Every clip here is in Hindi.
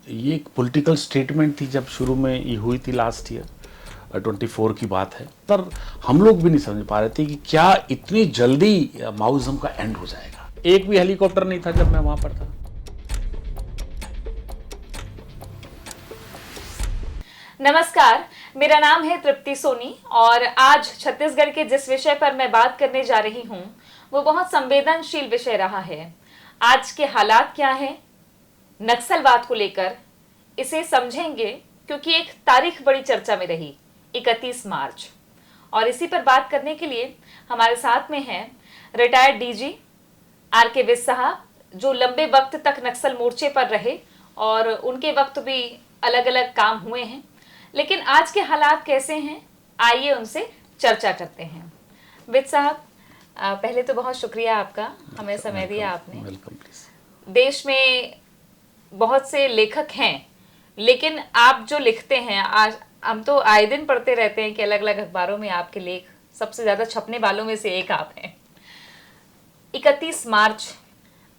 ये एक पॉलिटिकल स्टेटमेंट थी जब शुरू में ये हुई थी लास्ट ईयर 24 की बात है। पर हम लोग भी नहीं समझ पा रहे थे कि क्या इतनी जल्दी माओइज्म का एंड हो जाएगा। एक भी हेलीकॉप्टर नहीं था जब मैं वहां पर था। नमस्कार, मेरा नाम है तृप्ति सोनी और आज छत्तीसगढ़ के जिस विषय पर मैं बात करने जा रही हूं वो बहुत संवेदनशील विषय रहा है। आज के हालात क्या हैं नक्सलवाद को लेकर, इसे समझेंगे क्योंकि एक तारीख बड़ी चर्चा में रही 31 मार्च। और इसी पर बात करने के लिए हमारे साथ में हैं रिटायर्ड डीजी आर.के. विस साहब, जो लंबे वक्त तक नक्सल मोर्चे पर रहे और उनके वक्त भी अलग अलग काम हुए हैं। लेकिन आज के हालात कैसे हैं, आइए उनसे चर्चा करते हैं। विस साहब, पहले तो बहुत शुक्रिया आपका, हमें समय दिया आपने। Welcome please. देश में बहुत से लेखक हैं, लेकिन आप जो लिखते हैं, आज हम तो आए दिन पढ़ते रहते हैं कि अलग अलग अखबारों में आपके लेख सबसे ज्यादा छपने वालों में से एक आप हैं। 31 मार्च,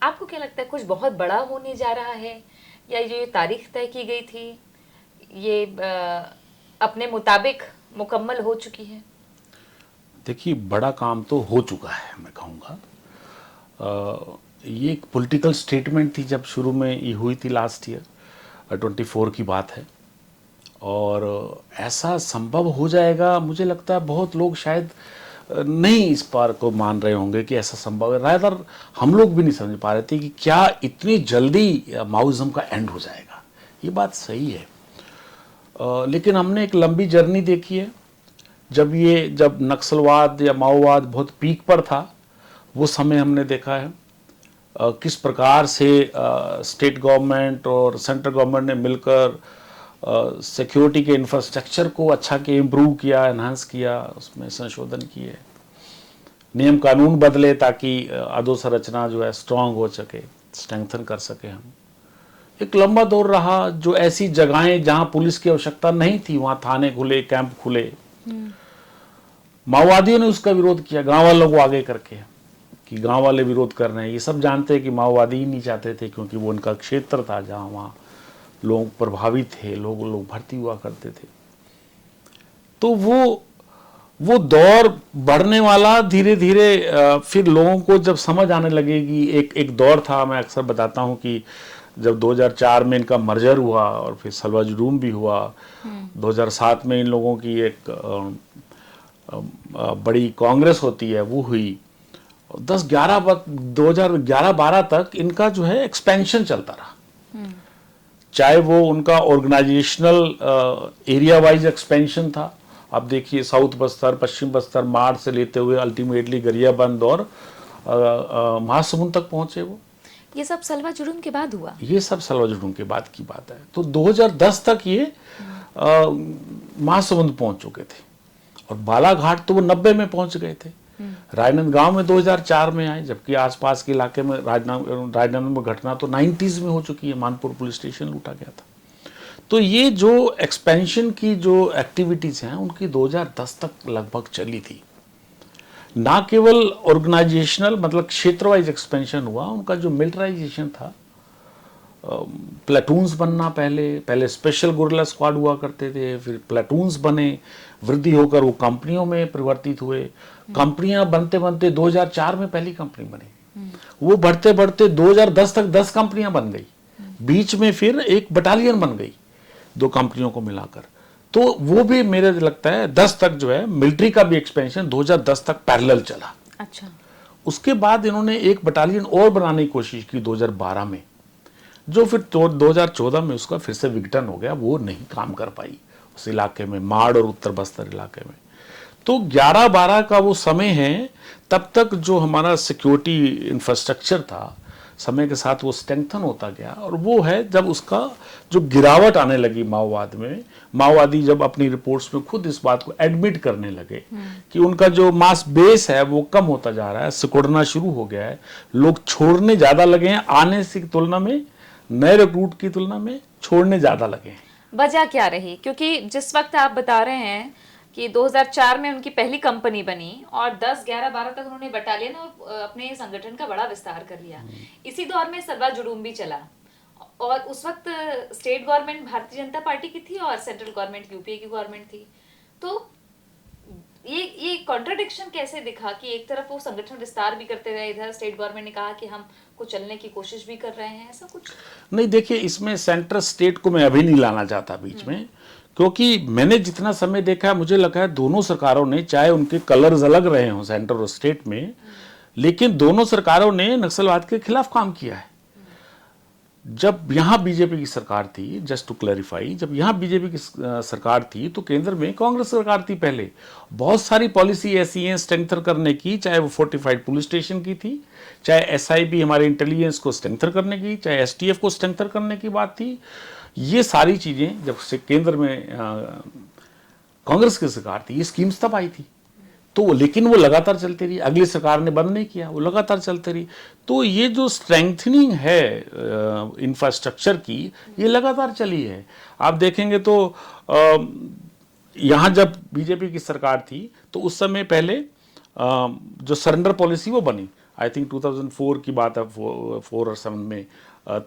आपको क्या लगता है कुछ बहुत बड़ा होने जा रहा है, या ये तारीख तय की गई थी ये अपने मुताबिक मुकम्मल हो चुकी है? देखिए, बड़ा काम तो हो चुका है, मैं कहूँगा। ये एक पॉलिटिकल स्टेटमेंट थी जब शुरू में ये हुई थी लास्ट ईयर 24 की बात है। और ऐसा संभव हो जाएगा, मुझे लगता है बहुत लोग शायद नहीं इस बार को मान रहे होंगे कि ऐसा संभव है। रादर हम लोग भी नहीं समझ पा रहे थे कि क्या इतनी जल्दी माओइज्म का एंड हो जाएगा। ये बात सही है। लेकिन हमने एक लंबी जर्नी देखी है। जब नक्सलवाद या माओवाद बहुत पीक पर था, वो समय हमने देखा है किस प्रकार से स्टेट गवर्नमेंट और सेंट्रल गवर्नमेंट ने मिलकर सिक्योरिटी के इंफ्रास्ट्रक्चर को अच्छा के इम्प्रूव किया, एनहांस किया, उसमें संशोधन किए, नियम कानून बदले ताकि अधोसंरचना जो है स्ट्रांग हो सके, स्ट्रेंथन कर सके। हम एक लंबा दौर रहा जो ऐसी जगहें जहां पुलिस की आवश्यकता नहीं थी वहां थाने खुले, कैंप खुले। माओवादियों ने उसका विरोध किया, गांव वालों को आगे करके, कि गांव वाले विरोध कर रहे हैं। ये सब जानते हैं कि माओवादी ही नहीं चाहते थे, क्योंकि वो उनका क्षेत्र था जहां वहां लोग प्रभावित थे, लोग भर्ती हुआ करते थे। तो वो दौर बढ़ने वाला धीरे धीरे। फिर लोगों को जब समझ आने लगेगी, एक दौर था, मैं अक्सर बताता हूं कि जब 2004 में इनका मर्जर हुआ और फिर सलवा जुलूम भी हुआ, 2007 में इन लोगों की एक बड़ी कांग्रेस होती है वो हुई, 2011-12 तक इनका जो है एक्सपेंशन चलता रहा। चाहे वो उनका ऑर्गेनाइजेशनल एरिया वाइज एक्सपेंशन था। अब देखिए, साउथ बस्तर, पश्चिम बस्तर, माड़ से लेते हुए अल्टीमेटली गरियाबंद और महासमुंद तक पहुंचे वो। ये सब सलवा जुलूम के बाद हुआ? ये सब सलवा जुलूम के बाद की बात है। तो 2010 तक ये महासमुंद पहुंच चुके थे, और बालाघाट तो वो 90 में पहुंच गए थे। राजनांदगांव में 2004 में आए, जबकि आसपास के इलाके में राजनांदगांव में घटना तो 90s में हो चुकी है, मानपुर पुलिस स्टेशन लूटा गया था। तो ये जो एक्सपेंशन की जो एक्टिविटीज हैं उनकी 2010 तक लगभग चली थी। ना केवल ऑर्गेनाइजेशनल मतलब क्षेत्र वाइज एक्सपेंशन हुआ, उनका जो मिलिटराइजेशन था, प्लेटून्स बनना, पहले स्पेशल गुरिल्ला स्क्वाड हुआ करते थे, फिर प्लेटून्स बने, वृद्धि होकर वो कंपनियों में परिवर्तित हुए। कंपनियां बनते बनते 2004 में पहली कंपनी बनी, वो बढ़ते बढ़ते 2010 तक 10 कंपनियां बन गई, बीच में फिर एक बटालियन बन गई 2 कंपनियों को मिलाकर। तो वो भी मेरे लगता है 10 तक जो है मिलिट्री का भी एक्सपेंशन 2010 तक पैरेलल चला। अच्छा। उसके बाद इन्होंने एक बटालियन और बनाने की कोशिश की 2012 में, जो फिर 2014 में उसका फिर से विघटन हो गया, वो नहीं काम कर पाई उस इलाके में, माड़ और उत्तर बस्तर इलाके में। तो 11-12 का वो समय है। तब तक जो हमारा सिक्योरिटी इंफ्रास्ट्रक्चर था, समय के साथ वो स्ट्रेंथन होता गया, और वो है जब उसका जो गिरावट आने लगी माओवाद में, माओवादी जब अपनी रिपोर्ट्स में खुद इस बात को एडमिट करने लगे कि उनका जो मास बेस है वो कम होता जा रहा है, सिकुड़ना शुरू हो गया है, लोग छोड़ने ज्यादा लगे हैं, आने की तुलना में, नए रिक्रूट की तुलना में छोड़ने ज्यादा लगे हैं। वजह क्या रही? क्योंकि जिस वक्त आप बता रहे हैं कि 2004 में उनकी पहली कंपनी बनी और 10, 11, 12 तक उन्होंने बटालियन और अपने संगठन का बड़ा विस्तार कर लिया। इसी दौर में सलवा जुलूम भी चला और उस वक्त state government Bharatiya Janata party की थी और सेंट्रल गवर्नमेंट यूपीए की गवर्नमेंट थी। तो ये कॉन्ट्रडिक्शन कैसे दिखा कि एक तरफ वो संगठन विस्तार भी करते रहे, इधर स्टेट गवर्नमेंट ने कहा कि हम कुचलने की कोशिश भी कर रहे हैं, ऐसा कुछ? नहीं, देखिए, इसमें सेंटर स्टेट को मैं अभी नहीं लाना चाहता बीच में, क्योंकि मैंने जितना समय देखा है मुझे लगा है दोनों सरकारों ने, चाहे उनके कलर्स अलग रहे हों सेंटर और स्टेट में, लेकिन दोनों सरकारों ने नक्सलवाद के खिलाफ काम किया है। जब यहाँ बीजेपी की सरकार थी, जस्ट टू क्लैरिफाई, जब यहाँ बीजेपी की सरकार थी तो केंद्र में कांग्रेस सरकार थी पहले। बहुत सारी पॉलिसी ऐसी हैं स्ट्रेंथन करने की, चाहे वो फोर्टिफाइड पुलिस स्टेशन की थी, चाहे एसआईबी हमारे इंटेलिजेंस को स्ट्रेंथन करने की, चाहे एसटीएफ को स्ट्रेंथन करने की बात थी। ये सारी चीज़ें जब से केंद्र में कांग्रेस की सरकार थी, ये स्कीम्स तब आई थी। तो लेकिन वो लगातार चलती रही, अगली सरकार ने बंद नहीं किया, वो लगातार चलती रही। तो ये जो स्ट्रेंथनिंग है इंफ्रास्ट्रक्चर की, ये लगातार चली है। आप देखेंगे तो यहाँ जब बीजेपी की सरकार थी तो उस समय पहले जो सरेंडर पॉलिसी वो बनी, आई थिंक 2004 की बात है, 4 और 7 में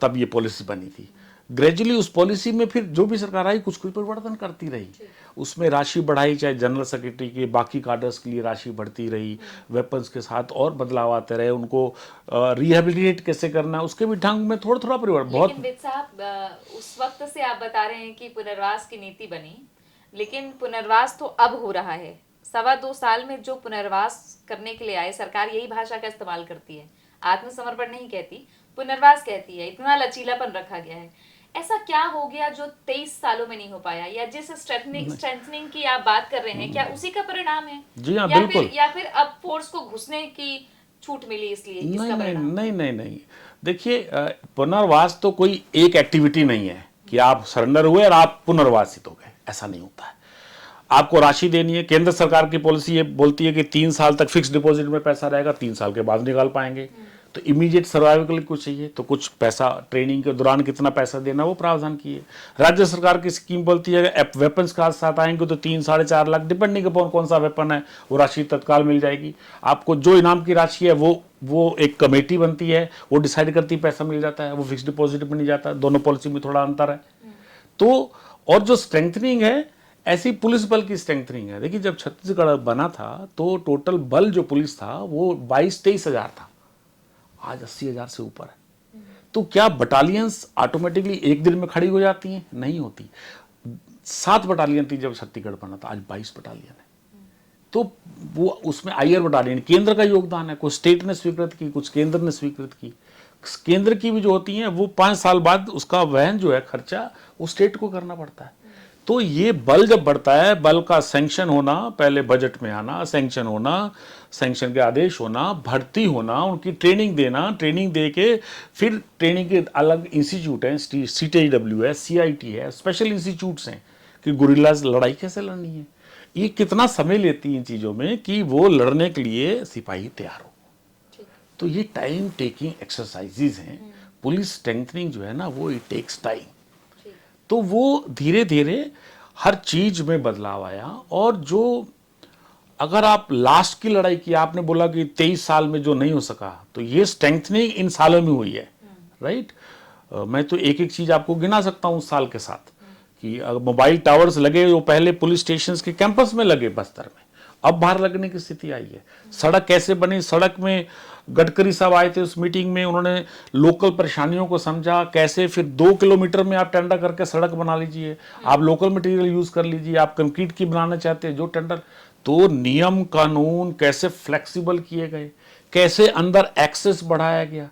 तब ये पॉलिसी बनी थी। ग्रेजुअली उस पॉलिसी में फिर जो भी सरकार आई कुछ कुछ परिवर्तन करती रही, उसमें राशि बढ़ाई, चाहे जनरल सेक्रेटरी के बाकी कार्डर्स के लिए राशि बढ़ती रही, वेपन्स के साथ और बदलाव आते रहे, उनको रिहेबिलिटेट कैसे करना उसके भी ढंग में थोड़ा थोड़ा परिवर्तन। बहुत लेकिन विद साहब, उस वक्त से आप बता रहे हैं कि पुनर्वास की नीति बनी, लेकिन पुनर्वास तो अब हो रहा है। 2.25 साल में जो पुनर्वास करने के लिए आए, सरकार यही भाषा का इस्तेमाल करती है, आत्मसमर्पण नहीं कहती, पुनर्वास कहती है। इतना लचीलापन रखा गया है। ऐसा क्या हो गया जो 23 सालों में नहीं हो पाया, या जिस स्ट्रेंथनिंग की आप बात कर रहे हैं, क्या उसी का परिणाम है? जी हाँ, या बिल्कुल। या फिर अब फोर्स को घुसने की छूट मिली इसलिए नहीं इसका नहीं परिणाम? नहीं नहीं नहीं, देखिए, पुनर्वास तो कोई एक एक्टिविटी नहीं है कि आप सरेंडर हुए और आप पुनर्वासित हो गए, ऐसा नहीं होता है। आपको राशि देनी है। केंद्र सरकार की पॉलिसी ये बोलती है कि 3 साल तक फिक्स डिपॉजिट में पैसा रहेगा, 3 साल के बाद निकाल पाएंगे। तो इमीडिएट सर्वाइवल के लिए कुछ चाहिए तो कुछ पैसा, ट्रेनिंग के दौरान कितना पैसा देना वो प्रावधान किए। राज्य सरकार की स्कीम बोलती है कि वेपन्स के साथ आएंगे तो 3 साढ़े 4 लाख, डिपेंडिंग अपॉन कौन सा वेपन है, वो राशि तत्काल मिल जाएगी आपको। जो इनाम की राशि है वो एक कमेटी बनती है, वो डिसाइड करती है, पैसा मिल जाता है, वो फिक्स डिपॉजिट में नहीं जाता। दोनों पॉलिसी में थोड़ा अंतर है। तो और जो स्ट्रेंथनिंग है, ऐसी पुलिस बल की स्ट्रेंथनिंग है। देखिए, जब छत्तीसगढ़ बना था तो टोटल बल जो पुलिस था वो 22-23 हजार था, आज 80,000 से ऊपर है। तो क्या बटालियंस ऑटोमेटिकली एक दिन में खड़ी हो जाती हैं? नहीं होती। 7 बटालियन थी जब छत्तीसगढ़ बना था, आज 22 बटालियन है। तो वो उसमें आईआर बटालियन, केंद्र का योगदान है, कुछ स्टेट ने स्वीकृत की, कुछ केंद्र ने स्वीकृत की। केंद्र की भी जो होती हैं वो 5 साल बाद उसका वहन जो है खर्चा वो स्टेट को करना पड़ता है। तो ये बल जब बढ़ता है, बल का सैंक्शन होना, पहले बजट में आना, सैंक्शन होना, सैंक्शन के आदेश होना, भर्ती होना, उनकी ट्रेनिंग देना, ट्रेनिंग दे के फिर ट्रेनिंग के अलग इंस्टीट्यूट हैं, CTW है, CIT है, स्पेशल इंस्टीट्यूट्स हैं कि गुरिल्लाज लड़ाई कैसे लड़नी है। ये कितना समय लेती है इन चीज़ों में कि वो लड़ने के लिए सिपाही तैयार हो। तो ये टाइम टेकिंग एक्सरसाइजेज हैं। पुलिस स्ट्रेंथनिंग जो है ना, वो इट टेक्स टाइम। तो वो धीरे धीरे हर चीज में बदलाव आया। और जो अगर आप लास्ट की लड़ाई की, आपने बोला कि 23 साल में जो नहीं हो सका, तो ये स्ट्रेंथनिंग इन सालों में हुई है, राइट। मैं तो एक एक चीज आपको गिना सकता हूँ उस साल के साथ, कि मोबाइल टावर्स लगे वो पहले पुलिस स्टेशन के कैंपस में लगे बस्तर में, अब बाहर लगने की स्थिति आई है। सड़क कैसे बनी, सड़क में गडकरी साहब आए थे उस मीटिंग में, उन्होंने लोकल परेशानियों को समझा, कैसे फिर 2 किलोमीटर में आप टेंडर करके सड़क बना लीजिए, आप लोकल मटेरियल यूज कर लीजिए, आप कंक्रीट की बनाना चाहते हैं जो टेंडर। तो नियम कानून कैसे फ्लेक्सिबल किए गए, कैसे अंदर एक्सेस बढ़ाया गया,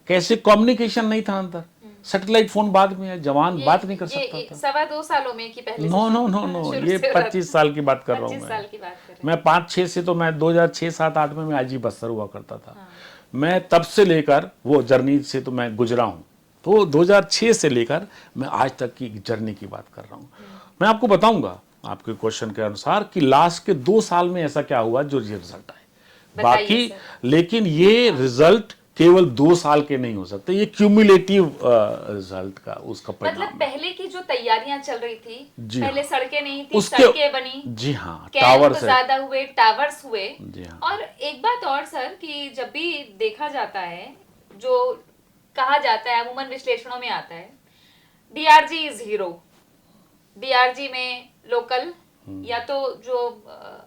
कैसे कम्युनिकेशन नहीं था अंदर, सैटेलाइट फोन बाद में है, जवान बात नहीं कर सकता था। 2.25 सालों में कि पहले? नो नो नो नो, ये 25 साल की बात कर रहा हूँ मैं 5-6 से, तो मैं 2006-7-8 में मैं IG बस्तर हुआ करता था। मैं तब से लेकर वो जर्नी से तो मैं गुजरा हूँ। तो 2006 से लेकर मैं आज तक की जर्नी की बात कर रहा हूँ। मैं आपको बताऊंगा आपके क्वेश्चन के अनुसार कि लास्ट के 2 साल में ऐसा क्या हुआ जो ये रिजल्ट आए। बाकी लेकिन ये रिजल्ट केवल 2 साल के नहीं हो सकते, ये क्यूमुलेटिव रिजल्ट का उसका परिणाम। मतलब पहले की जो तैयारियां चल रही थी, पहले सड़कें नहीं थी, उसके सड़कें बनी, जी हाँ, टावर्स ज्यादा हुए, टावर्स हुए। जी हाँ। और एक बात और सर, कि जब भी देखा जाता है, जो कहा जाता है, अमूमन विश्लेषणों में आता है डीआरजी इज हीरो। डीआरजी में लोकल या तो जो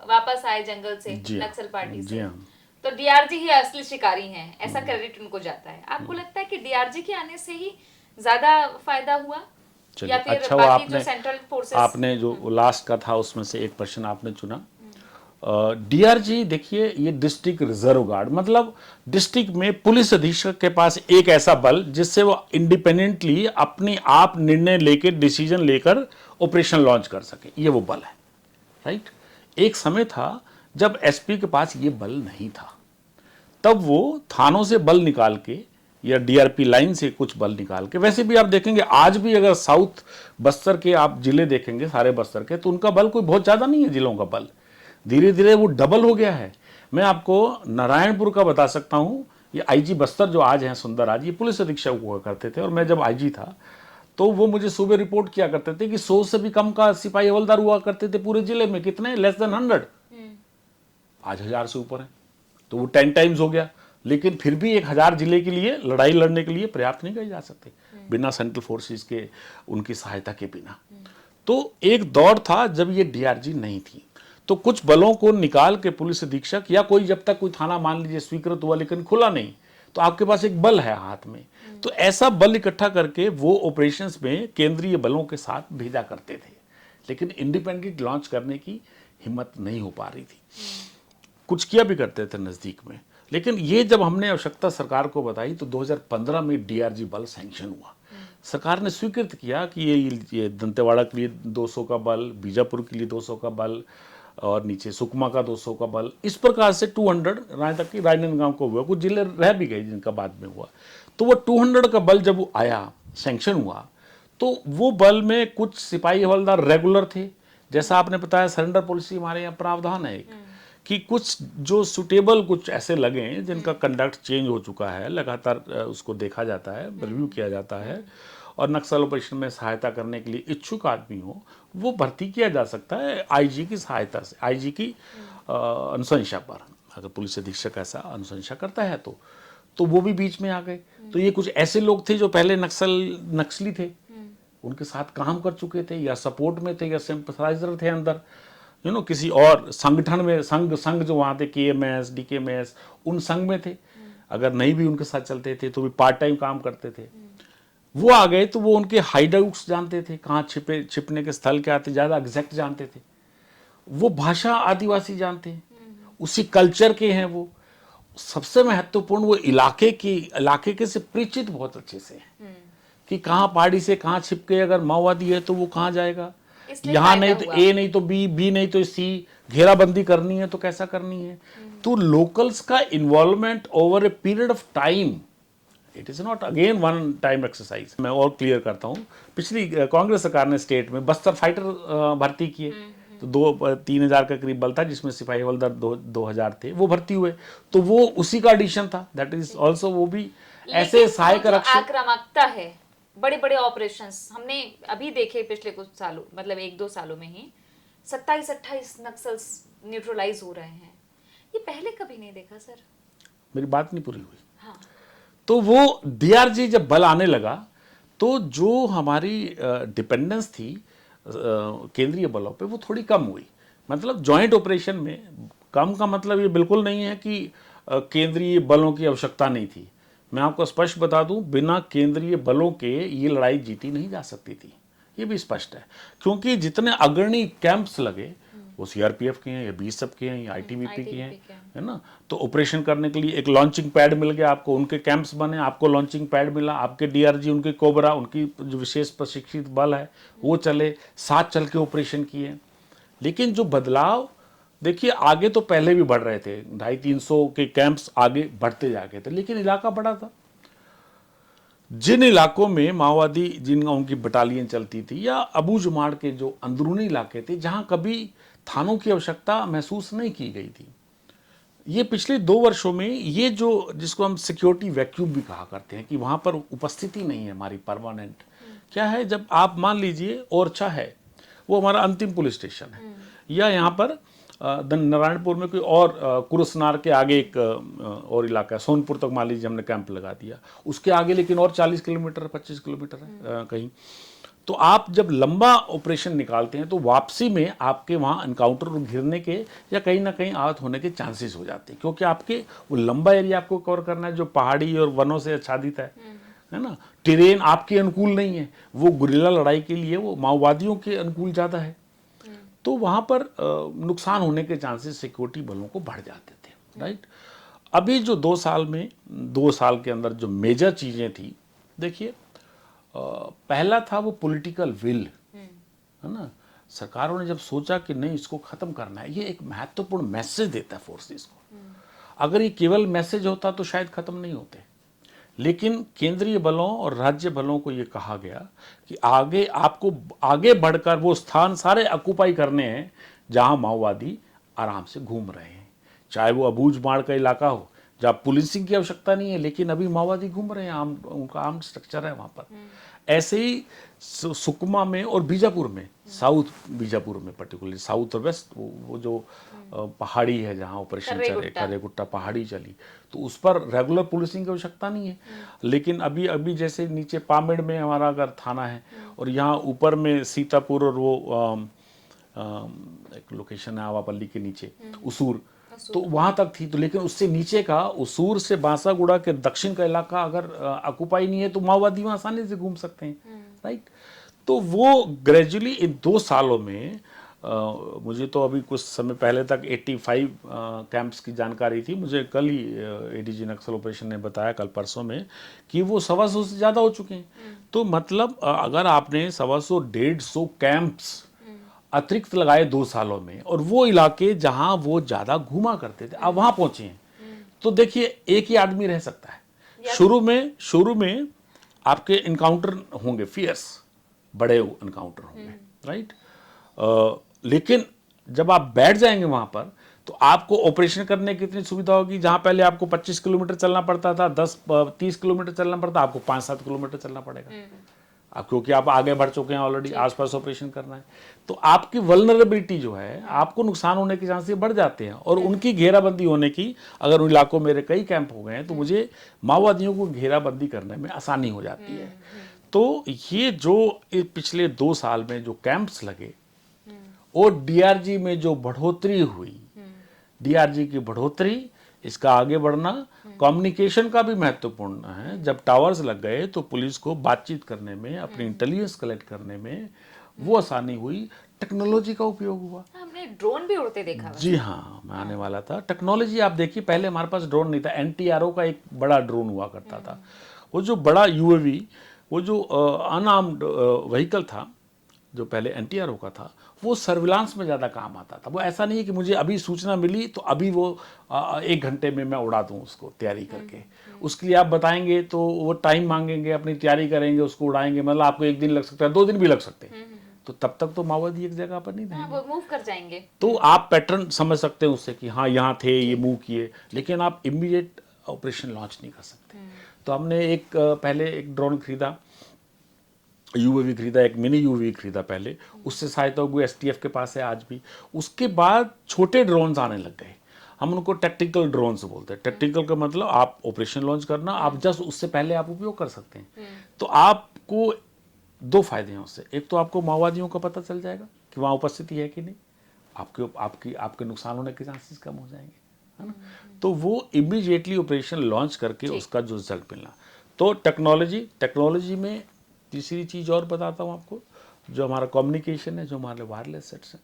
वापस आए जंगल से जी हाँ, नक्सल पार्टी जी से, हाँ। तो डीआरजी ही असली शिकारी हैं, ऐसा क्रेडिट उनको जाता है। आपको लगता है कि डीआरजी के आने से ही ज्यादा फायदा हुआ चलिए, या फिर अच्छा हुआ बाकी जो आपने सेंट्रल फोर्सेस? आपने जो लास्ट का था उसमें से एक क्वेश्चन आपने चुना। डीआरजी देखिए, ये डिस्ट्रिक्ट रिजर्व गार्ड, मतलब डिस्ट्रिक्ट में पुलिस अधीक्षक के पास एक ऐसा बल जिससे वो इंडिपेंडेंटली अपने आप निर्णय लेकर, डिसीजन लेकर ऑपरेशन लॉन्च कर सके, ये वो बल है, राइट। एक समय था जब एसपी के पास ये बल नहीं था, तब वो थानों से बल निकाल के या डीआरपी लाइन से कुछ बल निकाल के, वैसे भी आप देखेंगे आज भी अगर साउथ बस्तर के आप जिले देखेंगे सारे बस्तर के, तो उनका बल कोई बहुत ज़्यादा नहीं है, जिलों का बल धीरे धीरे वो डबल हो गया है। मैं आपको नारायणपुर का बता सकता हूँ, ये आईजी बस्तर जो आज हैं सुंदर, आज ये पुलिस अधीक्षक हुआ करते थे, और मैं जब आईजी था तो वो मुझे सुबह रिपोर्ट किया करते थे कि 100 से भी कम का सिपाही हवलदार हुआ करते थे पूरे जिले में, कितने, लेस देन 100, आज 1000 से ऊपर है, तो वो 10 टाइम्स हो गया। लेकिन फिर भी 1000 जिले के लिए लड़ाई लड़ने के लिए पर्याप्त नहीं कहे जा सकते बिना सेंट्रल फोर्सेस के, उनकी सहायता के बिना। तो एक दौर था जब ये डीआरजी नहीं थी, तो कुछ बलों को निकाल के पुलिस अधीक्षक या कोई, जब तक कोई थाना मान लीजिए स्वीकृत हुआ लेकिन खुला नहीं, तो आपके पास एक बल है हाथ में, तो ऐसा बल इकट्ठा करके वो ऑपरेशंस में केंद्रीय बलों के साथ भेजा करते थे, लेकिन इंडिपेंडेंट लॉन्च करने की हिम्मत नहीं हो पा रही थी। कुछ किया भी करते थे नज़दीक में, लेकिन ये जब हमने आवश्यकता सरकार को बताई तो 2015 में डीआरजी बल सैंक्शन हुआ। सरकार ने स्वीकृत किया कि ये दंतेवाड़ा के लिए 200 का बल, बीजापुर के लिए 200 का बल, और नीचे सुकमा का 200 का बल, इस प्रकार से 200 राय तक की राजनांदगांव को हुआ, कुछ जिले रह भी गए जिनका बाद में हुआ। तो वो 200 का बल जब वो आया, सैंक्शन हुआ, तो वो बल में कुछ सिपाही हवलदार रेगुलर थे, जैसा आपने बताया सरेंडर पॉलिसी हमारे यहाँ प्रावधान है एक, कि कुछ जो सुटेबल कुछ ऐसे लगे हैं जिनका कंडक्ट चेंज हो चुका है, लगातार उसको देखा जाता है, रिव्यू किया जाता है, और नक्सल ऑपरेशन में सहायता करने के लिए इच्छुक आदमी हो, वो भर्ती किया जा सकता है आईजी की सहायता से, आईजी की अनुशंसा पर। अगर पुलिस अधीक्षक ऐसा अनुशंसा करता है तो वो भी बीच में आ गए। तो ये कुछ ऐसे लोग थे जो पहले नक्सली थे, उनके साथ काम कर चुके थे, या सपोर्ट में थे, या सिंपथाइजर थे अंदर, किसी और संगठन में, संघ जो वहाँ थे, केएमएस, डीकेएमएस, उन संघ में थे, अगर नहीं भी उनके साथ चलते थे तो भी पार्ट टाइम काम करते थे। वो आ गए तो वो उनके हाइडआउट्स जानते थे, कहाँ छिपने के स्थल क्या थे, ज़्यादा एग्जैक्ट जानते थे, वो भाषा आदिवासी जानते हैं, उसी कल्चर के हैं वो। सबसे महत्वपूर्ण, वो इलाके के से परिचित बहुत अच्छे से हैं, कि कहाँ पहाड़ी से कहाँ छिप के अगर माओवादी है तो वो कहाँ जाएगा, यहाँ नहीं तो ए, नहीं तो बी नहीं तो सी, घेराबंदी करनी है तो कैसा करनी है। तो लोकल्स का involvement over a period of time, it is not again one time exercise. मैं और क्लियर करता हूँ, पिछली कांग्रेस सरकार ने स्टेट में बस्तर फाइटर भर्ती किए, तो 2-3 हज़ार का करीब बल था, जिसमें सिपाही हवलदार 2,000 थे, वो भर्ती हुए, तो वो उसी का एडिशन था, दैट इज ऑल्सो, वो भी ऐसे सहायक रक्षक। आक्रामकता है, बड़े बड़े ऑपरेशंस हमने अभी देखे पिछले कुछ सालों, मतलब 1-2 सालों में ही 27-28 नक्सल्स न्यूट्रलाइज हो रहे हैं, ये पहले कभी नहीं देखा सर। मेरी बात नहीं पूरी हुई। हाँ। तो वो डीआरजी जब बल आने लगा, तो जो हमारी डिपेंडेंस थी केंद्रीय बलों पे, वो थोड़ी कम हुई। मतलब जॉइंट ऑपरेशन में कम का मतलब ये बिल्कुल नहीं है कि केंद्रीय बलों की आवश्यकता नहीं थी। मैं आपको स्पष्ट बता दूं, बिना केंद्रीय बलों के ये लड़ाई जीती नहीं जा सकती थी, ये भी स्पष्ट है, क्योंकि जितने अग्रणी कैंप्स लगे वो सीआरपीएफ के हैं, या बीएसएफ के हैं, या आईटीबीपी के हैं, है ना। तो ऑपरेशन करने के लिए एक लॉन्चिंग पैड मिल गया आपको, उनके कैंप्स बने, आपको लॉन्चिंग पैड मिला, आपके डीआरजी, उनके कोबरा, उनकी जो विशेष प्रशिक्षित बल है वो चले, साथ चल के ऑपरेशन किए। लेकिन जो बदलाव देखिए, आगे तो पहले भी बढ़ रहे थे, 250-300 के कैंप्स आगे बढ़ते जाके थे, लेकिन इलाका बड़ा था। जिन इलाकों में माओवादी, जिन उनकी बटालियन चलती थी, या अबूजुमाड़ के जो अंदरूनी इलाके थे जहां कभी थानों की आवश्यकता महसूस नहीं की गई थी, ये पिछले 2 वर्षों में, ये जो जिसको हम सिक्योरिटी वैक्यूम भी कहा करते हैं, कि वहां पर उपस्थिति नहीं है हमारी परमानेंट। क्या है, जब आप मान लीजिए ओरछा है, वो हमारा अंतिम पुलिस स्टेशन है, या यहाँ पर नारायणपुर में कोई और कुरुसनार के आगे एक और इलाका है, सोनपुर तक मान लीजिए हमने कैंप लगा दिया, उसके आगे लेकिन और 40 किलोमीटर 25 किलोमीटर है कहीं, तो आप जब लंबा ऑपरेशन निकालते हैं तो वापसी में आपके वहाँ एनकाउंटर घिरने के या कहीं ना कहीं आहत होने के चांसेस हो जाते हैं, क्योंकि आपके वो लंबा एरिया आपको कवर करना है जो पहाड़ी और वनों से आच्छादित है ना। टेरेन आपके अनुकूल नहीं है, वो गुरिल्ला लड़ाई के लिए वो माओवादियों के अनुकूल ज़्यादा है, तो वहाँ पर नुकसान होने के चांसेस सिक्योरिटी बलों को बढ़ जाते थे, राइट। अभी जो 2 साल में 2 साल के अंदर जो मेजर चीज़ें थी, देखिए पहला था वो पॉलिटिकल विल, है ना। सरकारों ने जब सोचा कि नहीं इसको ख़त्म करना है, ये एक महत्वपूर्ण मैसेज देता है फोर्सेस को। अगर ये केवल मैसेज होता तो शायद ख़त्म नहीं होते, लेकिन केंद्रीय बलों और राज्य बलों को ये कहा गया कि आगे आपको आगे बढ़कर वो स्थान सारे ऑक्युपाई करने हैं जहां माओवादी आराम से घूम रहे हैं, चाहे वो अबूझ माड़ का इलाका हो जहाँ पुलिसिंग की आवश्यकता नहीं है लेकिन अभी माओवादी घूम रहे हैं, उनका आर्म स्ट्रक्चर है वहाँ पर। ऐसे ही सुकमा में और बीजापुर में, साउथ बीजापुर में पर्टिकुलरली, साउथ और वेस्ट, वो जो पहाड़ी है जहाँ ऑपरेशन चले, खरेगुट्टा पहाड़ी चली, तो उस पर रेगुलर पुलिसिंग की आवश्यकता नहीं है। लेकिन अभी जैसे नीचे पामेड़ में हमारा अगर थाना है और यहाँ ऊपर में सीतापुर और वो एक लोकेशन है आवापल्ली के नीचे उसूर, तो वहां तक थी, तो लेकिन उससे नीचे का उसूर से बांसागुड़ा के दक्षिण का इलाका अगर ऑक्युपाई नहीं है तो माओवादी वहां आसानी से घूम सकते हैं, राइट। तो वो ग्रेजुअली इन 2 सालों में मुझे तो अभी कुछ समय पहले तक 85 कैंप्स की जानकारी थी, मुझे कल ही एडीजी नक्सल ऑपरेशन ने बताया, कल परसों में, कि वो 125 से ज़्यादा हो चुके हैं। तो मतलब अगर आपने 125-150 कैंप्स अतिरिक्त लगाए 2 सालों में, और वो इलाके जहां वो ज़्यादा घूमा करते थे अब वहां पहुंचे हैं, तो देखिए एक ही आदमी रह सकता है। शुरू में आपके इनकाउंटर होंगे, फियर्स बड़े इनकाउंटर होंगे, राइट। लेकिन जब आप बैठ जाएंगे वहां पर तो आपको ऑपरेशन करने की इतनी सुविधा होगी, जहां पहले आपको 25 किलोमीटर चलना पड़ता था, 10-30 किलोमीटर चलना पड़ता, आपको 5-7 किलोमीटर चलना पड़ेगा। क्योंकि आप आगे बढ़ चुके हैं ऑलरेडी, आसपास ऑपरेशन करना है, तो आपकी वल्नरेबिलिटी जो है, आपको नुकसान होने के चांसेस बढ़ जाते हैं। और उनकी घेराबंदी होने की, अगर उन इलाकों में मेरे कई कैंप हो गए हैं तो मुझे माओवादियों को घेराबंदी करने में आसानी हो जाती है। तो ये जो पिछले 2 साल में जो कैंप्स लगे और डीआरजी में जो बढ़ोतरी हुई, डीआरजी की बढ़ोतरी, इसका आगे बढ़ना, कम्युनिकेशन का भी महत्वपूर्ण है। जब टावर्स लग गए तो पुलिस को बातचीत करने में, अपनी इंटेलिजेंस कलेक्ट करने में वो आसानी हुई, टेक्नोलॉजी का उपयोग हुआ। हमने ड्रोन भी उड़ते देखा। जी हाँ, मैं आने वाला था। टेक्नोलॉजी आप देखिए, पहले हमारे पास ड्रोन नहीं था, एनटीआरओ का एक बड़ा ड्रोन हुआ करता था, वो जो बड़ा यूएवी, वो जो अनआर्म्ड व्हीकल था जो पहले एनटीआरओ का था, वो सर्विलांस में ज़्यादा काम आता था। वो ऐसा नहीं है कि मुझे अभी सूचना मिली तो अभी वो 1 घंटे में मैं उड़ा दूँ उसको तैयारी करके। उसके लिए आप बताएंगे तो वो टाइम मांगेंगे, अपनी तैयारी करेंगे, उसको उड़ाएंगे, मतलब आपको 1 दिन लग सकता है, 2 दिन भी लग सकते हैं। तो तब तक तो माओवादी एक जगह पर नहीं रहेंगे, वो मूव कर जाएंगे। तो आप पैटर्न समझ सकते हैं उससे कि हाँ यहाँ थे, ये मूव किए, लेकिन आप इमीडिएट ऑपरेशन लॉन्च नहीं कर सकते। तो हमने पहले एक ड्रोन खरीदा, यूएवी खरीदा, एक मिनी यूएवी खरीदा पहले, उससे सहायता हुई, एसटीएफ के पास है आज भी। उसके बाद छोटे ड्रोन्स आने लग गए, हम उनको टैक्टिकल ड्रोन्स बोलते हैं। टैक्टिकल का मतलब आप ऑपरेशन लॉन्च करना, आप जस्ट उससे पहले आप उपयोग कर सकते हैं। तो आपको 2 फायदे हैं उससे, एक तो आपको माओवादियों का पता चल जाएगा कि वहाँ उपस्थिति है कि नहीं, आपके नुकसान होने के चांसेस कम हो जाएंगे, है ना। तो वो इमीडिएटली ऑपरेशन लॉन्च करके उसका जो रिजल्ट मिलना। तो टेक्नोलॉजी में तीसरी चीज़ और बताता हूँ आपको, जो हमारा कम्युनिकेशन है, जो हमारे वायरलेस सेट्स हैं,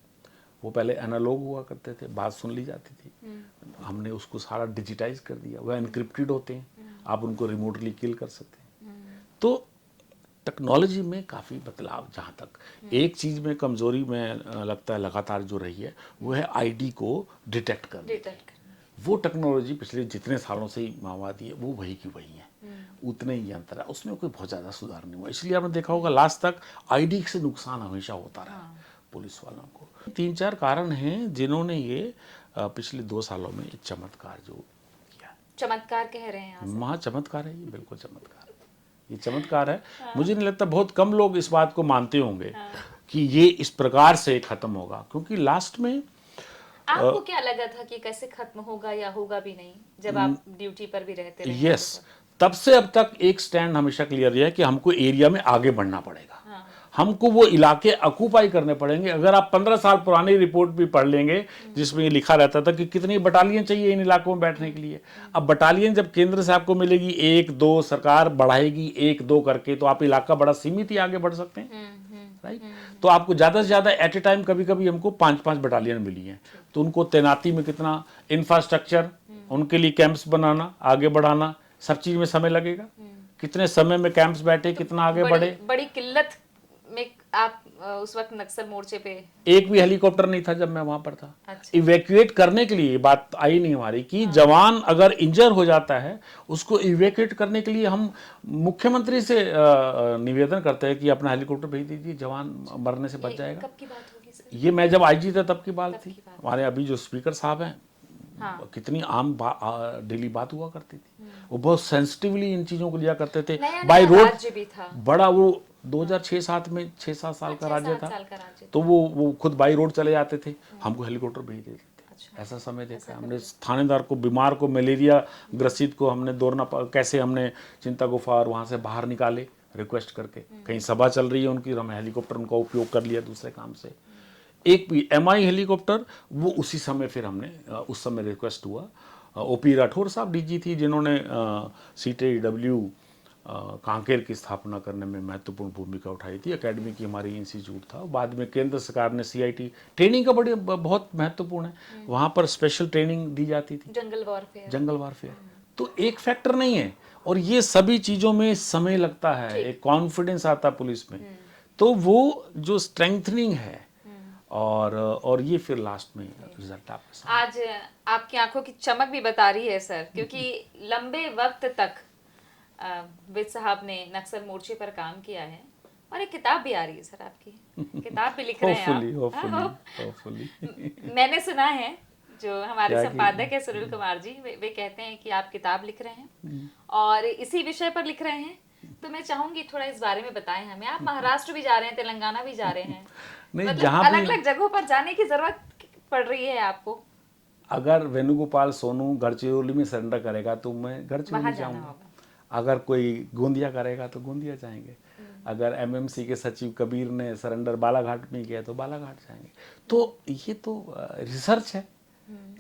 वो पहले एनालॉग हुआ करते थे, बात सुन ली जाती थी, हमने उसको सारा डिजिटाइज कर दिया, वह एनक्रिप्टेड होते हैं, आप उनको रिमोटली किल कर सकते हैं। तो टेक्नोलॉजी में काफ़ी बदलाव, जहाँ तक एक चीज़ में कमज़ोरी में लगता है लगातार जो रही है, वो है आईडी को डिटेक्ट करना। वो टेक्नोलॉजी पिछले जितने सालों से ही माओवादी है, वो वही की वही है, उतने ही अंतर है, उसमें कोई बहुत ज़्यादा सुधार नहीं हुआ। इसलिए आपने देखा होगा लास्ट तक आईडी से नुकसान हमेशा होता रहा पुलिस वालों को। 3-4 कारण हैं जिन्होंने ये पिछले 2 सालों में एक चमत्कार जो किया। चमत्कार कह रहे हैं, महा चमत्कार है ये, बिल्कुल चमत्कार, ये चमत्कार है। मुझे नहीं लगता बहुत कम लोग इस बात को मानते होंगे कि ये इस प्रकार से खत्म होगा, क्योंकि लास्ट में आपको क्या लगा था कि कैसे खत्म होगा या होगा भी नहीं, जब आप ड्यूटी पर भी रहते रहे? यस, तब से अब तक एक स्टैंड हमेशा क्लियर है कि हमको एरिया में आगे बढ़ना पड़ेगा। हमको वो इलाके ऑक्यूपाई करने पड़ेंगे। अगर आप 15 साल पुरानी रिपोर्ट भी पढ़ लेंगे जिसमें ये लिखा रहता था कि कितनी बटालियन चाहिए इन इलाकों में बैठने के लिए। अब बटालियन जब केंद्र से आपको मिलेगी 1-2, सरकार बढ़ाएगी 1-2 करके, तो आप इलाका बड़ा सीमित ही आगे बढ़ सकते हैं, राइट। तो आपको ज़्यादा से ज़्यादा एट ए टाइम कभी कभी हमको 5-5 बटालियन मिली हैं, तो उनको तैनाती में कितना, इंफ्रास्ट्रक्चर, उनके लिए कैंप्स बनाना, आगे बढ़ाना, सब चीज़ में समय लगेगा। कितने समय में कैंप्स बैठे, कितना आगे बढ़े। बड़ी किल्लत में आप उस वक्त नक्सल मोर्चे पे एक भी हेलीकॉप्टर नहीं था जब मैं वहां पर था। अच्छा। इवैक्यूएट करने के लिए बात आई नहीं हमारी कि जवान अगर इंजर हो जाता है उसको इवैक्यूएट करने के लिए हम मुख्यमंत्री से निवेदन करते हैं कि अपना हेलीकॉप्टर भेज दीजिए, जवान मरने से बच जाएगा। कब की बात होगी सर? ये मैं जब आईजी था तब की बात थी। हमारे अभी जो स्पीकर साहब हैं, हाँ। कितनी आम डेली बात हुआ करती थी। वो बहुत सेंसिटिवली इन चीजों को लिया करते थे। नया बाय रोड राज्य भी था। बड़ा वो 2006-7 में 6-7 साल का राज्य था, साल का राज्य। तो वो खुद बाई रोड चले जाते थे, हमको हेलीकॉप्टर भेज देते थे। अच्छा। ऐसा समय देखा है हमने। थानेदार को, बीमार को, मलेरिया ग्रसित को हमने दौड़ना, कैसे हमने चिंता गुफा और वहाँ से बाहर निकाले रिक्वेस्ट करके। कहीं सभा चल रही है उनकी, हमने हेलीकॉप्टर उनका उपयोग कर लिया दूसरे काम से। एक भी MI हेलीकॉप्टर वो उसी समय फिर हमने उस समय रिक्वेस्ट हुआ। OP राठौर साहब DG थी जिन्होंने CTW कांकेर की स्थापना करने में महत्वपूर्ण भूमिका उठाई थी। एकेडमी की हमारी इंस्टीट्यूट था। बाद में केंद्र सरकार ने CIT ट्रेनिंग का बहुत महत्वपूर्ण है, वहाँ पर स्पेशल ट्रेनिंग दी जाती थी, जंगल वारफेयर। तो एक फैक्टर नहीं है, और ये सभी चीज़ों में समय लगता है, एक कॉन्फिडेंस आता है पुलिस में, तो वो जो स्ट्रेंथनिंग है और ये फिर लास्ट में रिजल्ट आपके आज आपकी आंखों की चमक भी बता रही है सर, क्योंकि लंबे वक्त तक विद साहब ने नक्सल मोर्चे पर काम किया है, और एक किताब भी आ रही है सर आपकी, किताब भी लिख रहे हैं आप। होपफुली मैंने सुना है, जो हमारे संपादक है सुनील कुमार जी, वे कहते हैं कि आप किताब लिख रहे हैं और इसी विषय पर लिख रहे हैं। तो मैं चाहूंगी थोड़ा इस बारे में बताएं हमें। आप महाराष्ट्र भी जा रहे हैं, तेलंगाना भी जा रहे हैं, नहीं, जहाँ अलग अलग जगहों पर जाने की जरूरत पड़ रही है आपको। अगर वेणुगोपाल सोनू गढ़चिरौली में सरेंडर करेगा तो मैं गढ़चिरौली जाऊंगा। अगर कोई गोंदिया करेगा तो गोंदिया जाएंगे। अगर MMC के सचिव कबीर ने सरेंडर बालाघाट में किया तो बालाघाट जाएंगे। तो ये तो रिसर्च है,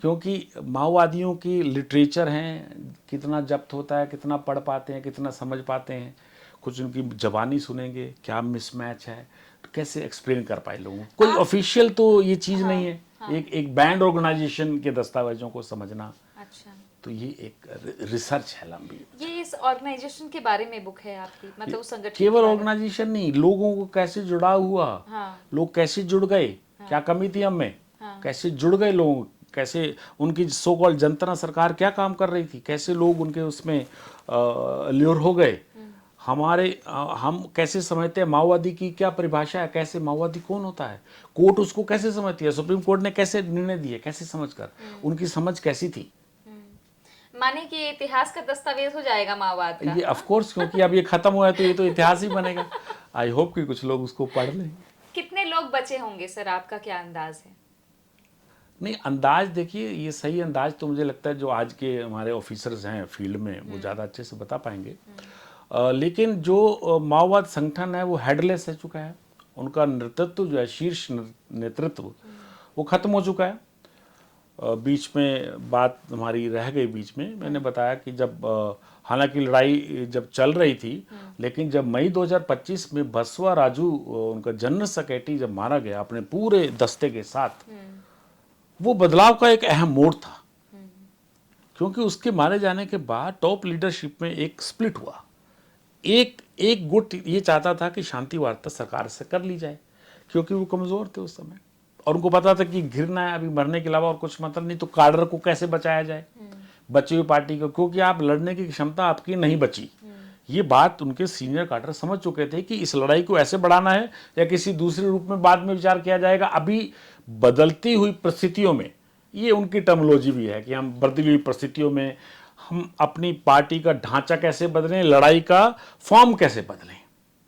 क्योंकि माओवादियों की लिटरेचर हैं, कितना जब्त होता है, कितना पढ़ पाते हैं, कितना समझ पाते हैं, कुछ उनकी जबानी सुनेंगे, क्या मिसमैच है, तो कैसे एक्सप्लेन कर पाए लोगों। कोई ऑफिशियल तो ये चीज़ नहीं है। एक बैंड ऑर्गेनाइजेशन के दस्तावेजों को समझना, अच्छा, तो ये एक रिसर्च है लंबी। ये इस ऑर्गेनाइजेशन के बारे में बुक है आपकी, मतलब उस संगठन केवल ऑर्गेनाइजेशन नहीं, लोगों को कैसे जुड़ा हुआ, लोग कैसे जुड़ गए, क्या कमी थी हम में, कैसे जुड़ गए लोग, कैसे उनकी सो कॉल्ड जनता सरकार क्या काम कर रही थी, कैसे लोग उनके उसमें ल्योर हो गए। हम कैसे समझते हैं माओवादी की क्या परिभाषा है, कैसे माओवादी कौन होता है, कोर्ट उसको कैसे समझती है, सुप्रीम कोर्ट ने कैसे निर्णय दिए, कैसे समझकर, उनकी समझ कैसी थी। माने कि इतिहास का दस्तावेज हो जाएगा माओवाद का। ये ऑफ कोर्स, क्योंकि अब ये खत्म हुआ है तो ये तो इतिहास ही बनेगा। आई होप कि कुछ लोग उसको पढ़ लें। कितने लोग बचे होंगे सर, आपका क्या अंदाज है? नहीं, अंदाज देखिए, ये सही अंदाज तो मुझे लगता है जो आज के हमारे ऑफिसर्स हैं फील्ड में वो ज़्यादा अच्छे से बता पाएंगे। लेकिन जो माओवाद संगठन है वो हेडलेस हो चुका है, उनका नेतृत्व जो है, शीर्ष नेतृत्व वो खत्म हो चुका है। बीच में बात हमारी रह गई, बीच में मैंने बताया कि जब हालांकि लड़ाई जब चल रही थी, लेकिन जब मई 2025 में बसवा राजू उनका जनरल सेक्रेटरी जब मारा गया अपने पूरे दस्ते के साथ, वो बदलाव का एक अहम मोड़ था, क्योंकि उसके मारे जाने के बाद टॉप लीडरशिप में एक स्प्लिट हुआ। एक गुट ये चाहता था कि शांति वार्ता सरकार से कर ली जाए, क्योंकि वो कमजोर थे उस समय और उनको पता था कि घिरना है, अभी मरने के अलावा और कुछ मतलब नहीं, तो काडर को कैसे बचाया जाए, बची हुई पार्टी को, क्योंकि आप लड़ने की क्षमता आपकी नहीं बची। ये बात उनके सीनियर काडर समझ चुके थे कि इस लड़ाई को ऐसे बढ़ाना है या किसी दूसरे रूप में बाद में विचार किया जाएगा। अभी बदलती हुई परिस्थितियों में, ये उनकी टर्मोलॉजी भी है कि हम बदली हुई परिस्थितियों में हम अपनी पार्टी का ढांचा कैसे बदलें, लड़ाई का फॉर्म कैसे बदलें,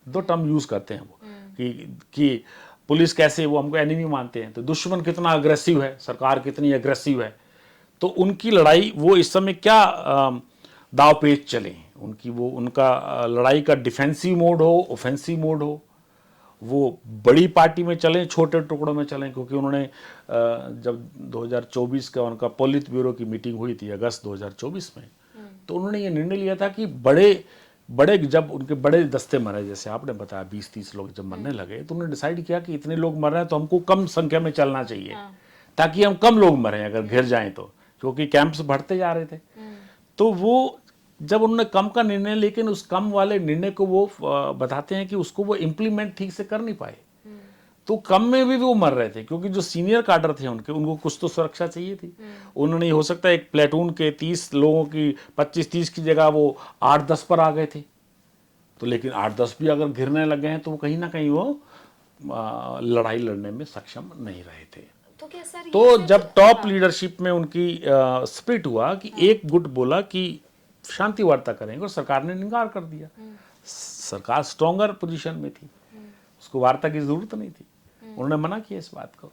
दो टर्म यूज करते हैं वो कि पुलिस कैसे, वो हमको एनिमी मानते हैं, तो दुश्मन कितना अग्रेसिव है, सरकार कितनी अग्रेसिव है, तो उनकी लड़ाई वो इस समय क्या दाव पेच चले उनकी, वो उनका लड़ाई का डिफेंसिव मोड हो, ऑफेंसिव मोड हो, वो बड़ी पार्टी में चलें, छोटे टुकड़ों में चलें, क्योंकि उन्होंने जब 2024 का उनका पोलित ब्यूरो की मीटिंग हुई थी अगस्त 2024 में, तो उन्होंने ये निर्णय लिया था कि बड़े बड़े जब उनके बड़े दस्ते मरे, जैसे आपने बताया 20-30 लोग जब मरने लगे, तो उन्होंने डिसाइड किया कि इतने लोग मर रहे हैं तो हमको कम संख्या में चलना चाहिए, ताकि हम कम लोग मरें अगर घिर जाएं तो, क्योंकि कैंप्स बढ़ते जा रहे थे। तो वो जब उन्होंने कम का निर्णय, लेकिन उस कम वाले निर्णय को वो बताते हैं कि उसको वो इम्प्लीमेंट ठीक से कर नहीं पाए, तो कम में भी वो मर रहे थे, क्योंकि जो सीनियर काडर थे उनको कुछ तो सुरक्षा चाहिए थी। उन्होंने, हो सकता है एक प्लेटून के 30 लोगों की 25-30 की जगह वो 8-10 पर आ गए थे, तो लेकिन 8-10 भी अगर घिरने लग गए हैं तो वो कहीं ना कहीं वो लड़ाई लड़ने में सक्षम नहीं रहे थे। तो क्या सर, तो जब टॉप लीडरशिप में उनकी स्प्लिट हुआ कि एक गुट बोला कि शांति वार्ता करेंगे और सरकार ने इनकार कर दिया। सरकार स्ट्रॉन्गर पोजीशन में थी, उसको वार्ता की जरूरत नहीं थी, उन्होंने मना किया इस बात को।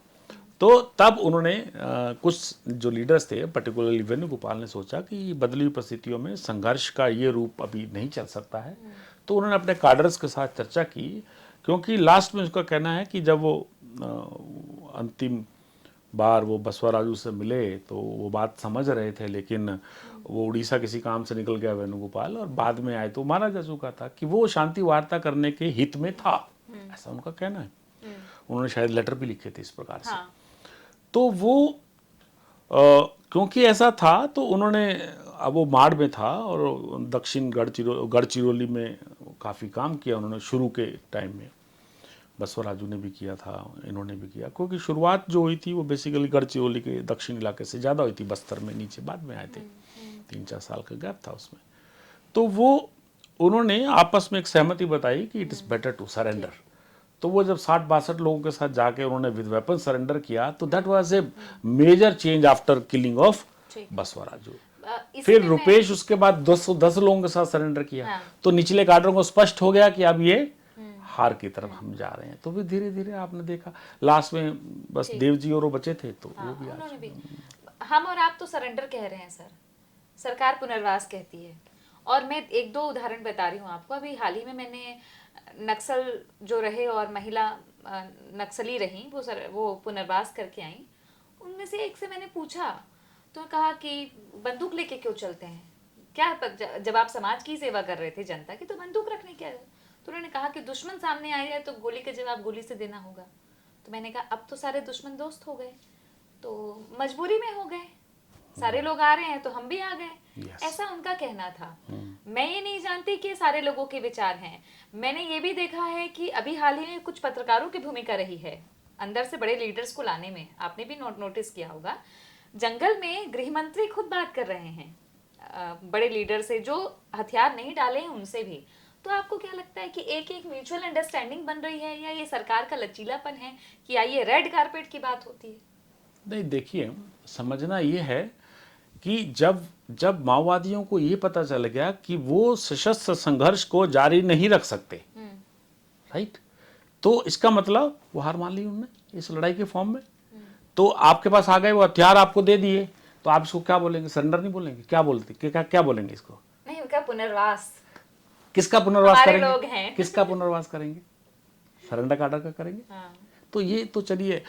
तो तब उन्होंने कुछ जो लीडर्स थे, पर्टिकुलरली वेणुगोपाल ने सोचा कि बदली हुई परिस्थितियों में संघर्ष का ये रूप अभी नहीं चल सकता है। तो उन्होंने अपने काडर्स के साथ चर्चा की, क्योंकि लास्ट में उसका कहना है कि जब वो अंतिम बार वो बसवराजू से मिले तो वो बात समझ रहे थे, लेकिन वो उड़ीसा किसी काम से निकल गया वेणुगोपाल, और बाद में आए तो माना जा चुका था कि वो शांति वार्ता करने के हित में था, ऐसा उनका कहना है। उन्होंने शायद लेटर भी लिखे थे इस प्रकार से। तो वो क्योंकि ऐसा था तो उन्होंने, अब वो माड़ में था और दक्षिण गढ़चिरौली में काफ़ी काम किया उन्होंने शुरू के टाइम में, बसवराजू ने भी किया था, इन्होंने भी किया, क्योंकि शुरुआत जो हुई थी वो बेसिकली गढ़चिरौली के दक्षिण इलाके से ज़्यादा हुई थी, बस्तर में नीचे बाद में आए थे, 3-4 साल का गैप था उसमें। तो वो उन्होंने आपस में एक सहमति बताई कि it is better to surrender. तो वो जब 60-62 लोगों के साथ जाके उन्होंने विद वेपन सरेंडर किया, तो that was a major change after killing of Basavaraju. फिर रुपेश उसके बाद 10 लोगों के साथ सरेंडर किया, तो निचले काडरों को स्पष्ट हो गया कि अब ये हार की तरफ हम जा रहे हैं। तो भी धीरे धीरे आपने देखा लास्ट में बस देव जी और वो बचे थे, तो वो भी उन्होंने भी, हम और आप तो सरेंडर कह रहे हैं सर, सरकार पुनर्वास कहती है। और मैं 1-2 उदाहरण बता रही हूँ आपको। अभी हाल ही में मैंने नक्सल जो रहे और महिला नक्सली रही, वो पुनर्वास करके आई, उनमें से एक से मैंने पूछा तो कहा कि बंदूक लेके क्यों चलते हैं, क्या जब आप समाज की सेवा कर रहे थे जनता की, तो बंदूक रखने क्या है? तो उन्होंने कहा कि दुश्मन सामने आ जाए तो गोली का जवाब गोली से देना होगा। तो मैंने कहा अब तो सारे दुश्मन दोस्त हो गए, तो मजबूरी में हो गए, सारे लोग आ रहे हैं तो हम भी आ गए। ऐसा उनका कहना था। मैं ये नहीं जानती कि सारे लोगों के विचार हैं। मैंने ये भी देखा है कि अभी हाल ही में कुछ पत्रकारों की भूमिका रही है अंदर से बड़े लीडर्स को लाने में। आपने भी नोटिस किया होगा, जंगल में गृह मंत्री खुद बात कर रहे हैं बड़े लीडर से जो हथियार नहीं डाले हैं उनसे भी। तो आपको क्या लगता है कि एक म्यूचुअल अंडरस्टैंडिंग बन रही है, या ये सरकार का लचीलापन है कि ये रेड कारपेट की बात होती है? नहीं, देखिए, समझना ये है कि जब माओवादियों को ये पता चल गया कि वो सशस्त्र संघर्ष को जारी नहीं रख सकते, राइट, तो इसका मतलब वो हार मान ली उन्होंने इस लड़ाई के फॉर्म में। तो आपके पास आ गए, वो हथियार आपको दे दिए, तो आप इसको क्या बोलेंगे? सरेंडर नहीं बोलेंगे? क्या बोलते, क्या बोलेंगे इसको? नहीं, उनका पुनर्वास। किसका पुनर्वास करेंगे? लोग हैं। किसका पुनर्वास करेंगे? सरेंडर काडर का करेंगे। तो ये तो चलिए,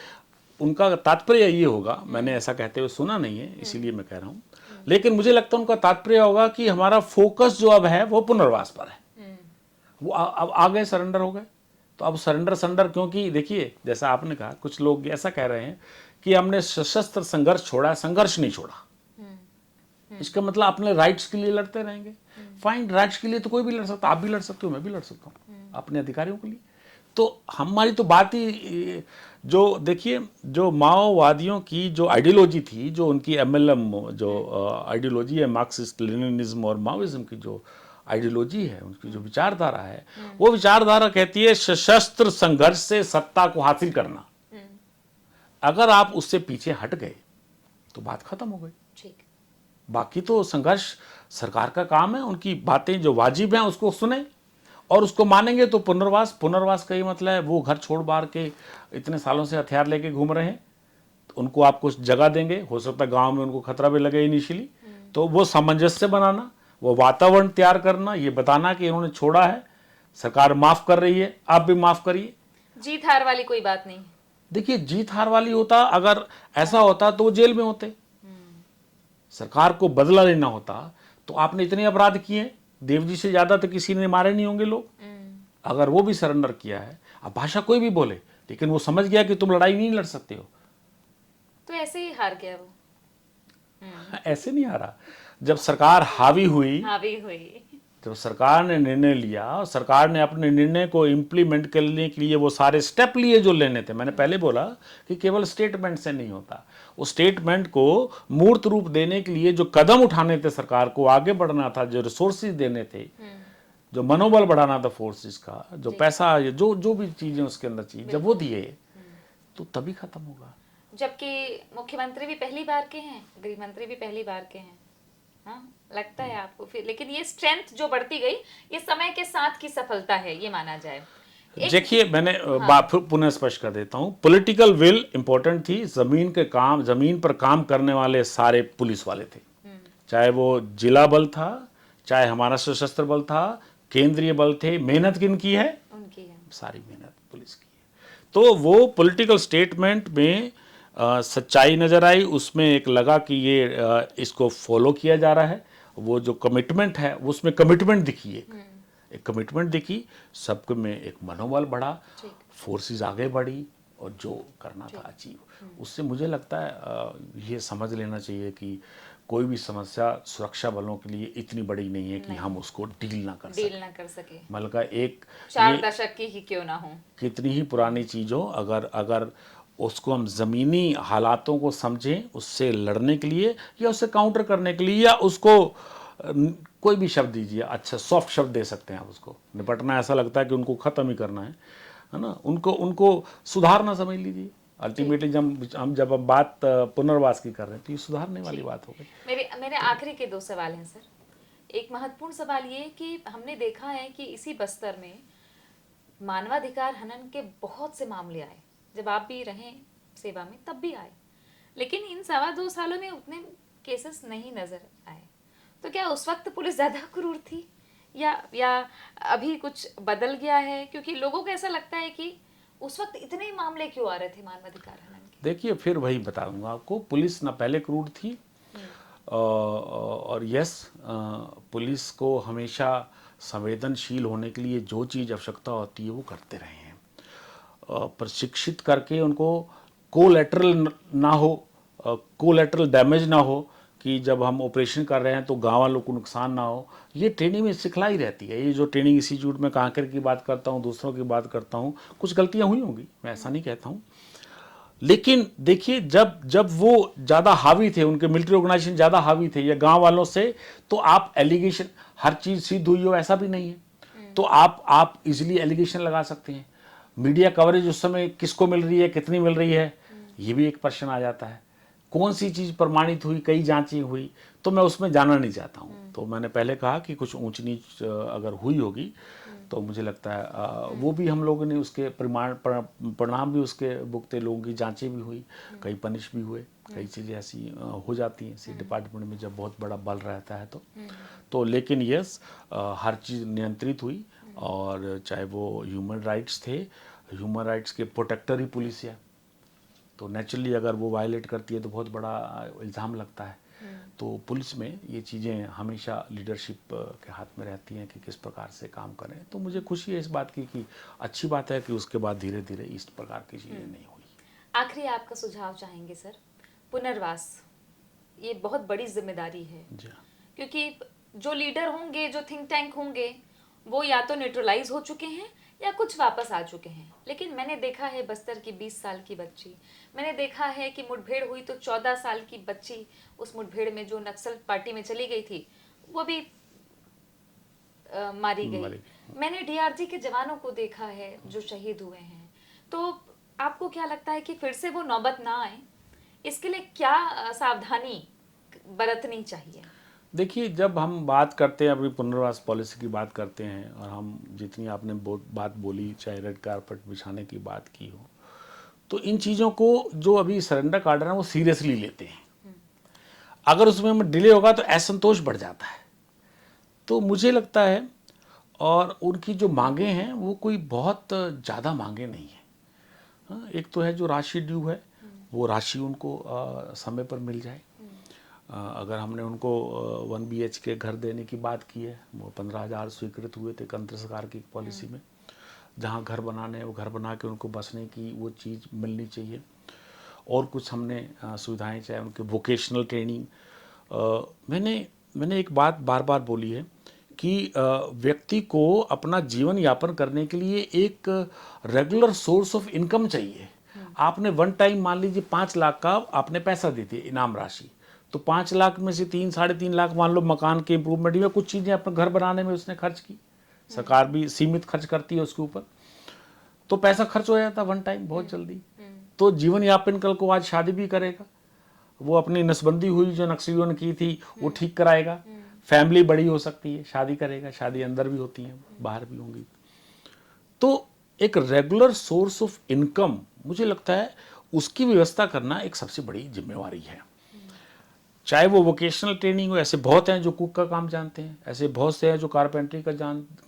उनका तात्पर्य ये होगा, मैंने ऐसा कहते हुए सुना नहीं है इसीलिए मैं कह रहा हूँ, लेकिन मुझे लगता है उनका तात्पर्य होगा कि हमारा फोकस जो अब है वो पुनर्वास पर है। वो अब आ गए, सरेंडर हो गए, तो अब सरेंडर, क्योंकि देखिए जैसा आपने कहा, कुछ लोग ऐसा कह रहे हैं कि हमने सशस्त्र संघर्ष छोड़ा, संघर्ष नहीं छोड़ा। इसका मतलब अपने राइट्स के लिए लड़ते रहेंगे। फाइन, राइट्स के लिए तो कोई भी लड़ सकता, आप भी लड़ सकते हो, मैं भी लड़ सकता हूँ अपने अधिकारियों के लिए। तो हमारी तो बात ही, जो देखिए, जो माओवादियों की जो आइडियोलॉजी थी, जो उनकी MLM जो आइडियोलॉजी है, मार्क्सिस्ट लेनिनिज्म और माओइज्म की जो आइडियोलॉजी है, उनकी जो विचारधारा है, वो विचारधारा कहती है सशस्त्र संघर्ष से सत्ता को हासिल करना। अगर आप उससे पीछे हट गए तो बात खत्म हो गई। ठीक। बाकी तो संघर्ष सरकार का काम है, उनकी बातें जो वाजिब हैं उसको सुने और उसको मानेंगे तो पुनर्वास का ही मतलब है वो घर छोड़ बाहर के इतने सालों से हथियार लेके घूम रहे हैं, तो उनको आप कुछ जगह देंगे, हो सकता है गांव में उनको खतरा भी लगे इनिशियली, तो वो सामंजस्य बनाना, वो वातावरण तैयार करना, ये बताना कि इन्होंने छोड़ा है, सरकार माफ कर रही है, आप भी माफ करिए, जीत हार वाली कोई बात नहीं। देखिए, जीत हार वाली होता, अगर ऐसा होता तो वो जेल में होते, सरकार को बदला लेना होता। तो आपने इतने अपराध किए, देवजी से ज्यादा तो किसी ने मारे नहीं होंगे लोग। अगर वो भी सरेंडर किया है, अब भाषा कोई भी बोले, लेकिन वो समझ गया कि तुम लड़ाई नहीं लड़ सकते हो, तो ऐसे ही हार गया वो। ऐसे नहीं हारा। जब सरकार हावी हुई, हावी हुई। जब सरकार ने निर्णय लिया और सरकार ने अपने निर्णय को इम्प्लीमेंट करने के लिए वो सारे स्टेप लिए जो लेने थे, मैंने पहले बोला कि केवल स्टेटमेंट से नहीं होता, उस स्टेटमेंट को मूर्त रूप देने के लिए जो कदम उठाने थे, सरकार को आगे बढ़ना था, जो रिसोर्सेज देने थे, जो मनोबल बढ़ाना था फोर्सेस का, जो पैसा, जो जो भी चीजें उसके अंदर चाहिए, जब वो दिए तो तभी खत्म होगा। जबकि मुख्यमंत्री भी पहली बार के हैं, गृह मंत्री भी पहली बार के हैं। हाँ, लगता है आपको फिर, लेकिन ये स्ट्रेंथ जो बढ़ती गई, ये समय के साथ की सफलता है, ये माना जाए। देखिए, मैंने बात फिर पुनः स्पष्ट कर देता हूं, पॉलिटिकल विल इंपॉर्टेंट थी। जमीन के काम, जमीन पर काम करने वाले सारे पुलिस वाले थे, चाहे वो जिला बल था, चाहे हमारा सशस्त्र बल था, केंद्रीय बल थे। मेहनत किन की है? उनकी है, सारी मेहनत पुलिस की है। तो वो पॉलिटिकल स्टेटमेंट में सच्चाई नजर आई, उसमें एक लगा कि ये इसको फॉलो किया जा रहा है। वो जो कमिटमेंट है, वो उसमें कमिटमेंट दिखी, एक कमिटमेंट दिखी, सबके में एक मनोबल बढ़ा, फोर्सेस आगे बढ़ी और जो करना था अचीव। उससे मुझे लगता है ये समझ लेना चाहिए कि कोई भी समस्या सुरक्षा बलों के लिए इतनी बड़ी नहीं है कि हम उसको डील ना कर सके। मतलब का एक 4 दशक की ही क्यों ना हो, कितनी ही पुरानी चीज हो, अगर उसको हम ज़मीनी हालातों को समझें, उससे लड़ने के लिए या उससे काउंटर करने के लिए, या उसको कोई भी शब्द दीजिए, अच्छा सॉफ्ट शब्द दे सकते हैं आप उसको। निपटना ऐसा लगता है कि उनको ख़त्म ही करना है ना, उनको सुधारना समझ लीजिए। अल्टीमेटली जब हम बात पुनर्वास की कर रहे हैं तो ये सुधारने वाली बात हो गई। मेरे आखिरी के 2 सवाल हैं सर। एक महत्वपूर्ण सवाल ये कि हमने देखा है कि इसी बस्तर में मानवाधिकार हनन के बहुत से मामले आए, जब आप भी रहे सेवा में तब भी आए, लेकिन इन 2.25 सालों में उतने केसेस नहीं नजर आए। तो क्या उस वक्त पुलिस ज्यादा क्रूर थी या अभी कुछ बदल गया है? क्योंकि लोगों को ऐसा लगता है कि उस वक्त इतने ही मामले क्यों आ रहे थे मानवाधिकार हनन के। देखिए, फिर वही बताऊंगा आपको, पुलिस ना पहले क्रूर थी, और यस, पुलिस को हमेशा संवेदनशील होने के लिए जो चीज़ आवश्यकता होती है वो करते रहे हैं, प्रशिक्षित करके उनको कोलैटरल ना हो, कोलैटरल डैमेज ना हो, कि जब हम ऑपरेशन कर रहे हैं तो गाँव वालों को नुकसान ना हो। ये ट्रेनिंग में सिखलाई रहती है। ये जो ट्रेनिंग इंस्टीट्यूट में कांकेर की बात करता हूँ, दूसरों की बात करता हूँ, कुछ गलतियाँ हुई होंगी, मैं ऐसा नहीं कहता हूँ, लेकिन देखिए, जब वो ज़्यादा हावी थे, उनके मिलिट्री ऑर्गेनाइजेशन ज़्यादा हावी थे या गांव वालों से, तो आप एलिगेशन, हर चीज़ सिद्ध हुई हो ऐसा भी नहीं है, तो आप इजीली एलिगेशन लगा सकते हैं। मीडिया कवरेज उस समय किसको मिल रही है, कितनी मिल रही है, ये भी एक प्रश्न आ जाता है। कौन सी चीज़ प्रमाणित हुई, कई जांचें हुई, तो मैं उसमें जाना नहीं चाहता हूँ। तो मैंने पहले कहा कि कुछ ऊंच नीच अगर हुई होगी तो मुझे लगता है वो भी हम लोगों ने उसके परिणाम भी उसके भुगते, लोगों की जांचें भी हुई, कई पनिश भी हुए, कई चीज़ें ऐसी हो जाती हैं इसी डिपार्टमेंट में जब बहुत बड़ा बल रहता है तो लेकिन यस, हर चीज़ नियंत्रित हुई, और चाहे वो ह्यूमन राइट्स थे, ह्यूमन राइट्स के प्रोटेक्टर ही पुलिस है, तो नेचुरली अगर वो वायलेट करती है तो बहुत बड़ा इल्ज़ाम लगता है। तो पुलिस में ये चीज़ें हमेशा लीडरशिप के हाथ में रहती हैं कि किस प्रकार से काम करें। तो मुझे खुशी है इस बात की कि अच्छी बात है कि उसके बाद धीरे धीरे इस प्रकार की चीज़ें नहीं हुई। आखिरी आपका सुझाव चाहेंगे सर। पुनर्वास ये बहुत बड़ी जिम्मेदारी है, क्योंकि जो लीडर होंगे, जो थिंक टैंक होंगे, वो या तो न्यूट्रलाइज हो चुके हैं या कुछ वापस आ चुके हैं। लेकिन मैंने देखा है बस्तर की 20 साल की बच्ची, मैंने देखा है कि मुठभेड़ हुई तो 14 साल की बच्ची उस मुठभेड़ में जो नक्सल पार्टी में चली गई थी वो भी मारी गई। मैंने डीआरजी के जवानों को देखा है जो शहीद हुए हैं। तो आपको क्या लगता है कि फिर से वो नौबत ना आए, इसके लिए क्या सावधानी बरतनी चाहिए? देखिए, जब हम बात करते हैं अपनी पुनर्वास पॉलिसी की बात करते हैं, और हम जितनी आपने बात बोली, चाहे रेड कारपेट बिछाने की बात की हो, तो इन चीज़ों को जो अभी सरेंडर कार्डर है वो सीरियसली लेते हैं। अगर उसमें हमें डिले होगा तो असंतोष बढ़ जाता है। तो मुझे लगता है, और उनकी जो मांगे हैं वो कोई बहुत ज़्यादा मांगे नहीं है, हाँ, एक तो है जो राशि ड्यू है वो राशि उनको समय पर मिल जाए। अगर हमने उनको 1 BHK घर देने की बात की है, वो 15,000 स्वीकृत हुए थे केंद्र सरकार की पॉलिसी में। जहाँ घर बनाने हैं वो घर बना के उनको बसने की वो चीज़ मिलनी चाहिए। और कुछ हमने सुविधाएं, चाहे उनके वोकेशनल ट्रेनिंग। मैंने एक बात बार बार बोली है कि व्यक्ति को अपना जीवन यापन करने के लिए एक रेगुलर सोर्स ऑफ इनकम चाहिए। आपने वन टाइम मान लीजिए 5 लाख का आपने पैसा दे दिया इनाम राशि, तो 5 लाख में से 3-3.5 लाख मान लो मकान के इम्प्रूवमेंट में, कुछ चीज़ें अपने घर बनाने में उसने खर्च की। सरकार भी सीमित खर्च करती है उसके ऊपर, तो पैसा खर्च हो जाता वन टाइम बहुत जल्दी। तो जीवन यापन कल को आज शादी भी करेगा, वो अपनी नसबंदी हुई जो नक्सलियों ने की थी वो ठीक कराएगा। फैमिली बड़ी हो सकती है, शादी करेगा, शादी अंदर भी होती है बाहर भी होंगी। तो एक रेगुलर सोर्स ऑफ इनकम मुझे लगता है उसकी व्यवस्था करना एक सबसे बड़ी जिम्मेवारी है। चाहे वो वोकेशनल ट्रेनिंग हो, ऐसे बहुत हैं जो कुक का काम जानते हैं, ऐसे बहुत से हैं जो कारपेंटरी का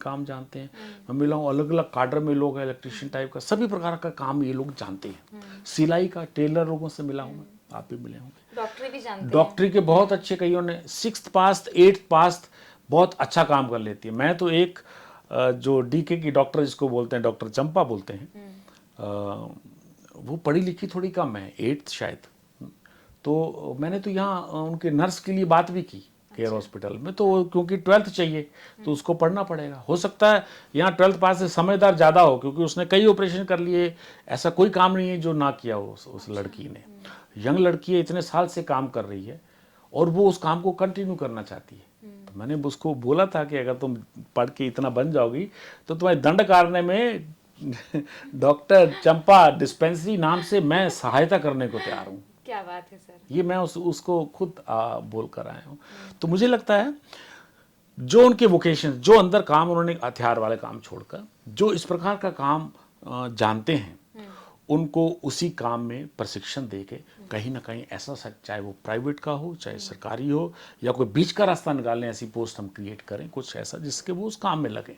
काम जानते हैं। मैं मिला हूँ अलग अलग काडर में लोग हैं, इलेक्ट्रिशियन टाइप का, सभी प्रकार का काम ये लोग जानते हैं। सिलाई का, टेलर लोगों से मिला हूँ मैं, आप भी मिले होंगे। डॉक्टरी भी जानते हैं। डॉक्टरी के बहुत अच्छे, कईयों ने 6th पास 8th पास बहुत अच्छा काम कर लेती है। मैं तो एक जो DK की डॉक्टर जिसको बोलते हैं, डॉक्टर चंपा बोलते हैं, वो पढ़ी लिखी थोड़ी कम है, 8th शायद। तो मैंने तो यहाँ उनके नर्स के लिए बात भी की केयर हॉस्पिटल में, तो क्योंकि 12th चाहिए तो उसको पढ़ना पड़ेगा। हो सकता है यहाँ 12th पास से समझदार ज़्यादा हो, क्योंकि उसने कई ऑपरेशन कर लिए, ऐसा कोई काम नहीं है जो ना किया हो उस लड़की ने। यंग लड़की है, इतने साल से काम कर रही है और वो उस काम को कंटिन्यू करना चाहती है। तो मैंने उसको बोला था कि अगर तुम पढ़ के इतना बन जाओगी तो तुम्हारे दंड कारण्य में डॉक्टर चंपा डिस्पेंसरी नाम से मैं सहायता करने को तैयार हूँ। क्या बात है सर। ये मैं उसको खुद बोल कर आया हूँ। तो मुझे लगता है जो उनके वोकेशन, जो अंदर काम उन्होंने हथियार वाले काम छोड़कर जो इस प्रकार का काम जानते हैं, उनको उसी काम में प्रशिक्षण देके कहीं ना कहीं ऐसा, चाहे वो प्राइवेट का हो चाहे सरकारी हो, या कोई बीच का रास्ता निकालने, ऐसी पोस्ट हम क्रिएट करें कुछ ऐसा जिसके वो उस काम में लगे।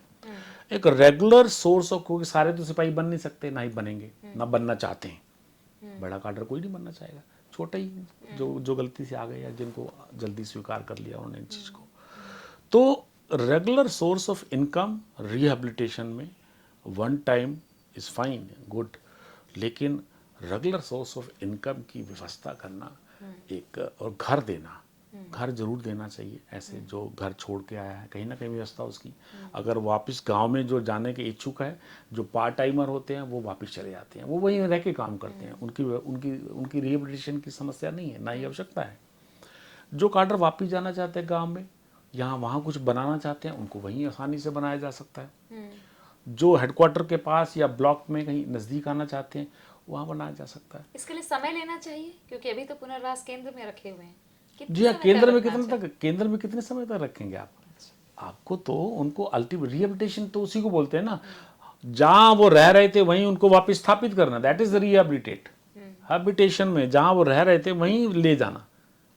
एक रेगुलर सोर्स ऑफ, क्योंकि सारे तो सिपाही बन नहीं सकते, ना ही बनेंगे, ना बनना चाहते हैं। बड़ा काडर कोई नहीं बनना चाहेगा, छोटा ही जो गलती से आ गए या जिनको जल्दी स्वीकार कर लिया उन्होंने इन चीज़ को। तो regular source of income rehabilitation में one time is fine, good, लेकिन रेगुलर सोर्स ऑफ इनकम की व्यवस्था करना एक, और घर देना, घर जरूर देना चाहिए। ऐसे जो घर छोड़ के आया है कहीं ना कहीं व्यवस्था उसकी, अगर वापस गांव में जो जाने के इच्छुक है, जो पार्ट टाइमर होते हैं वो वापस चले जाते हैं, वो वहीं रह के काम करते हैं, उनकी उनकी उनकी रिहेबिलिटेशन की समस्या नहीं है, ना ही आवश्यकता है। जो काडर वापस जाना चाहते हैं गाँव में, यहाँ वहाँ कुछ बनाना चाहते हैं, उनको वहीं आसानी से बनाया जा सकता है। जो हेडक्वार्टर के पास या ब्लॉक में कहीं नज़दीक आना चाहते हैं वहाँ बनाया जा सकता है। इसके लिए समय लेना चाहिए, क्योंकि अभी तो पुनर्वास केंद्र में रखे हुए हैं। जी हाँ, केंद्र में कितने तक, केंद्र में कितने समय तक रखेंगे आप? आपको तो उनको अल्टीमेट रिहेबिलिटेशन तो उसी को बोलते हैं ना, जहाँ वो रह रहे थे वहीं उनको वापस स्थापित करना, दैट इज रिहेबिलिटेट। हैबिटेशन में जहाँ वो रह रहे थे वहीं ले जाना,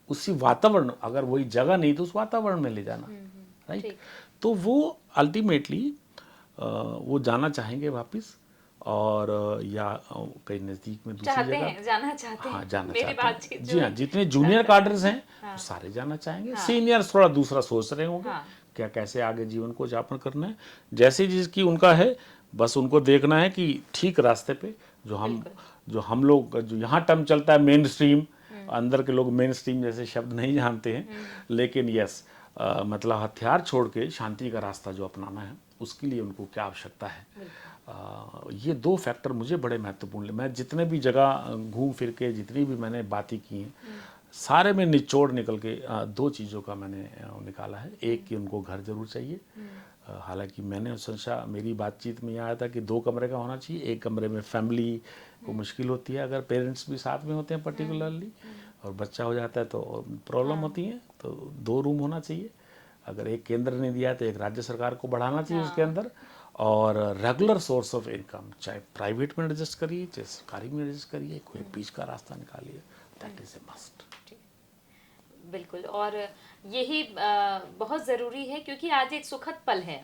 उसी वातावरण, अगर वही जगह नहीं तो उस वातावरण में ले जाना, राइट। तो वो अल्टीमेटली वो जाना चाहेंगे वापस, और या कहीं नज़दीक में दूसरी जगह जाना चाहते हैं। हाँ, जाना मेरी चाहते हैं। जी हाँ, जितने जूनियर कार्डर्स हैं वो सारे जाना चाहेंगे। सीनियर्स थोड़ा दूसरा सोच रहे होंगे, क्या कैसे आगे जीवन को यापन करना है, जैसे जिसकी उनका है, बस उनको देखना है कि ठीक रास्ते पे, जो हम लोग, जो यहाँ टर्म चलता है मेन स्ट्रीम, अंदर के लोग मेन स्ट्रीम जैसे शब्द नहीं जानते हैं, लेकिन यस, मतलब हथियार छोड़ के शांति का रास्ता जो अपनाना है, उसके लिए उनको क्या आवश्यकता है। ये 2 फैक्टर मुझे बड़े महत्वपूर्ण। मैं जितने भी जगह घूम फिर के, जितनी भी मैंने बातें की हैं, सारे में निचोड़ निकल के 2 चीज़ों का मैंने निकाला है। एक कि उनको घर जरूर चाहिए, हालांकि मैंने संशय, मेरी बातचीत में यह आया था कि 2 कमरे का होना चाहिए। एक कमरे में फैमिली को मुश्किल होती है, अगर पेरेंट्स भी साथ में होते हैं पर्टिकुलरली, और बच्चा हो जाता है तो प्रॉब्लम होती है, तो 2 रूम होना चाहिए। अगर एक केंद्र ने दिया है तो एक राज्य सरकार को बढ़ाना चाहिए उसके अंदर, और रेगुलर सोर्स ऑफ इनकम, चाहे प्राइवेट में एडजस्ट करिए चाहे सरकारी में एडजस्ट करिए, कोई बीच का रास्ता निकालिए, दैट इज ए मस्ट। बिल्कुल, और यही बहुत ज़रूरी है, क्योंकि आज एक सुखद पल है,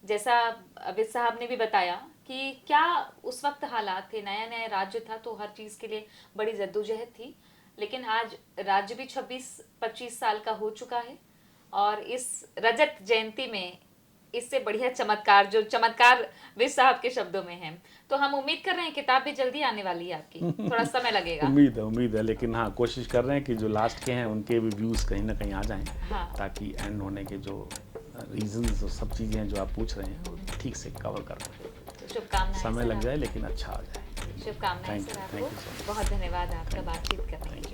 जैसा अविद साहब ने भी बताया कि क्या उस वक्त हालात थे, नया नया राज्य था तो हर चीज़ के लिए बड़ी जद्दोजहद थी, लेकिन आज राज्य भी 26-25 साल का हो चुका है और इस रजत जयंती में इससे बढ़िया चमत्कार, जो चमत्कार विज साहब के शब्दों में है, तो हम उम्मीद कर रहे हैं किताब भी जल्दी आने वाली है आपकी, थोड़ा समय लगेगा। उम्मीद है, लेकिन हाँ कोशिश कर रहे हैं कि जो लास्ट के हैं उनके भी व्यूज़ कहीं ना कहीं आ जाएं, हाँ। ताकि एंड होने के जो रीजंस और सब चीज़ें हैं जो आप पूछ रहे हैं वो ठीक से कवर कर पाएं। तो शुभकामनाएं समय सर लग आपको। जाए लेकिन अच्छा आ जाए। शुभकामनाएं Thank सर you, आपको। thank you so much. बहुत धन्यवाद आपका बातचीत करने के लिए।